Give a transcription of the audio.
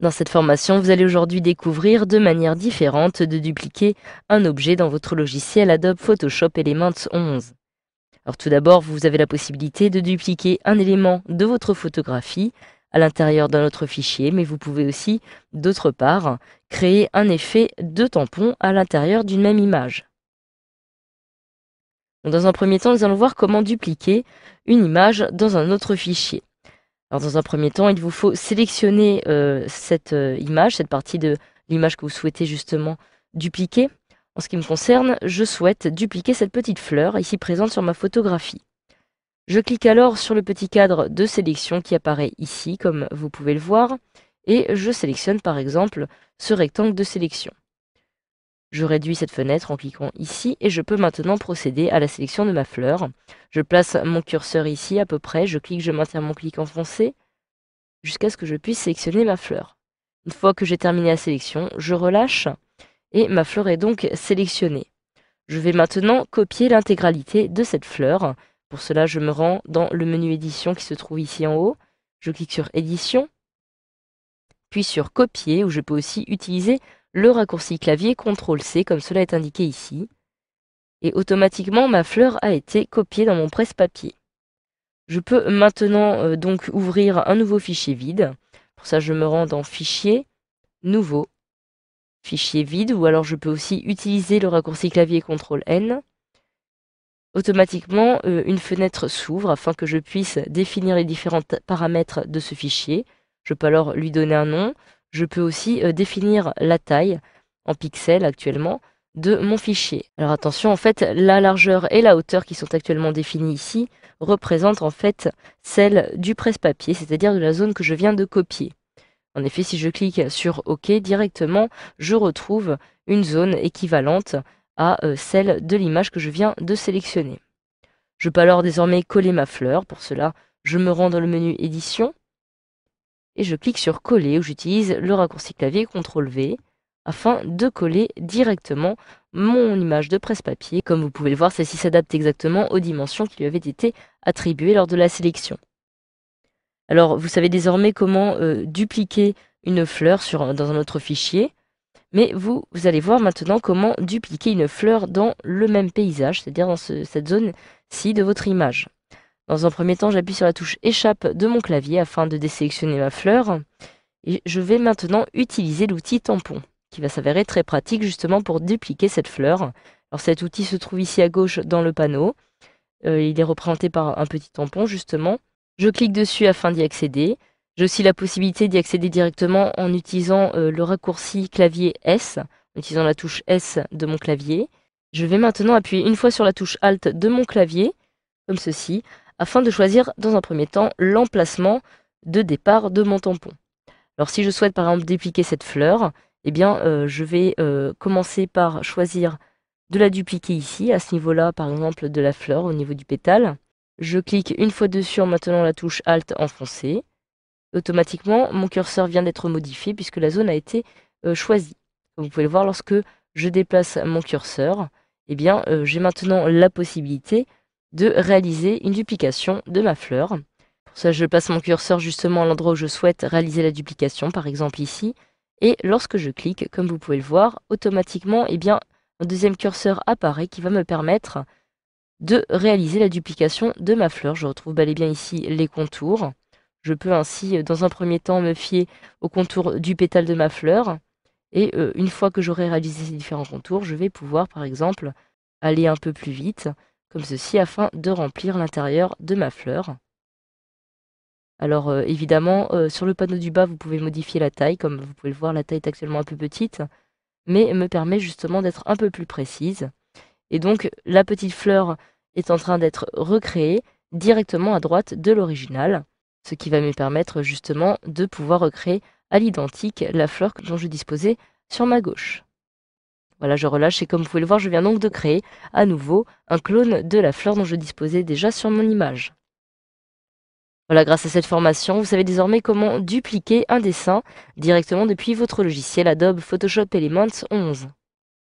Dans cette formation, vous allez aujourd'hui découvrir deux manières différentes de dupliquer un objet dans votre logiciel Adobe Photoshop Elements 11. Alors tout d'abord, vous avez la possibilité de dupliquer un élément de votre photographie à l'intérieur d'un autre fichier, mais vous pouvez aussi, d'autre part, créer un effet de tampon à l'intérieur d'une même image. Donc, dans un premier temps, nous allons voir comment dupliquer une image dans un autre fichier. Alors dans un premier temps, il vous faut sélectionner cette image, cette partie de l'image que vous souhaitez justement dupliquer. En ce qui me concerne, je souhaite dupliquer cette petite fleur ici présente sur ma photographie. Je clique alors sur le petit cadre de sélection qui apparaît ici, comme vous pouvez le voir, et je sélectionne par exemple ce rectangle de sélection. Je réduis cette fenêtre en cliquant ici et je peux maintenant procéder à la sélection de ma fleur. Je place mon curseur ici à peu près, je clique, je maintiens mon clic enfoncé jusqu'à ce que je puisse sélectionner ma fleur. Une fois que j'ai terminé la sélection, je relâche et ma fleur est donc sélectionnée. Je vais maintenant copier l'intégralité de cette fleur. Pour cela, je me rends dans le menu édition qui se trouve ici en haut. Je clique sur édition, puis sur copier où je peux aussi utiliser le raccourci clavier CTRL-C comme cela est indiqué ici. Et automatiquement, ma fleur a été copiée dans mon presse-papier. Je peux maintenant donc ouvrir un nouveau fichier vide. Pour ça, je me rends dans Fichier, Nouveau, Fichier vide, ou alors je peux aussi utiliser le raccourci clavier CTRL-N. Automatiquement, une fenêtre s'ouvre afin que je puisse définir les différents paramètres de ce fichier. Je peux alors lui donner un nom. Je peux aussi définir la taille en pixels actuellement de mon fichier. Alors attention, en fait, la largeur et la hauteur qui sont actuellement définies ici représentent en fait celle du presse-papier, c'est-à-dire de la zone que je viens de copier. En effet, si je clique sur OK, directement, je retrouve une zone équivalente à celle de l'image que je viens de sélectionner. Je peux alors désormais coller ma fleur. Pour cela, je me rends dans le menu Édition et je clique sur Coller où j'utilise le raccourci clavier CTRL-V afin de coller directement mon image de presse-papier. Comme vous pouvez le voir, celle-ci s'adapte exactement aux dimensions qui lui avaient été attribuées lors de la sélection. Alors, vous savez désormais comment dupliquer une fleur dans un autre fichier, mais vous allez voir maintenant comment dupliquer une fleur dans le même paysage, c'est-à-dire dans cette zone-ci de votre image. Dans un premier temps, j'appuie sur la touche Échappe de mon clavier afin de désélectionner ma fleur. Et je vais maintenant utiliser l'outil tampon, qui va s'avérer très pratique justement pour dupliquer cette fleur. Alors cet outil se trouve ici à gauche dans le panneau. Il est représenté par un petit tampon justement. Je clique dessus afin d'y accéder. J'ai aussi la possibilité d'y accéder directement en utilisant le raccourci clavier S, en utilisant la touche S de mon clavier. Je vais maintenant appuyer une fois sur la touche Alt de mon clavier, comme ceci, afin de choisir dans un premier temps l'emplacement de départ de mon tampon. Alors si je souhaite par exemple dupliquer cette fleur, eh bien je vais commencer par choisir de la dupliquer ici, à ce niveau-là par exemple de la fleur, au niveau du pétale. Je clique une fois dessus en maintenant la touche Alt enfoncée. Automatiquement, mon curseur vient d'être modifié puisque la zone a été choisie. Comme vous pouvez le voir, lorsque je déplace mon curseur, eh bien j'ai maintenant la possibilité de réaliser une duplication de ma fleur. Pour ça, je place mon curseur justement à l'endroit où je souhaite réaliser la duplication, par exemple ici. Et lorsque je clique, comme vous pouvez le voir, automatiquement, eh bien, un deuxième curseur apparaît qui va me permettre de réaliser la duplication de ma fleur. Je retrouve bel et bien ici les contours. Je peux ainsi, dans un premier temps, me fier aux contours du pétale de ma fleur. Et une fois que j'aurai réalisé ces différents contours, je vais pouvoir, par exemple, aller un peu plus vite, comme ceci, afin de remplir l'intérieur de ma fleur. Alors évidemment, sur le panneau du bas, vous pouvez modifier la taille. Comme vous pouvez le voir, la taille est actuellement un peu petite, mais me permet justement d'être un peu plus précise. Et donc, la petite fleur est en train d'être recréée directement à droite de l'original, ce qui va me permettre justement de pouvoir recréer à l'identique la fleur dont je disposais sur ma gauche. Voilà, je relâche et comme vous pouvez le voir, je viens donc de créer à nouveau un clone de la fleur dont je disposais déjà sur mon image. Voilà, grâce à cette formation, vous savez désormais comment dupliquer un dessin directement depuis votre logiciel Adobe Photoshop Elements 11.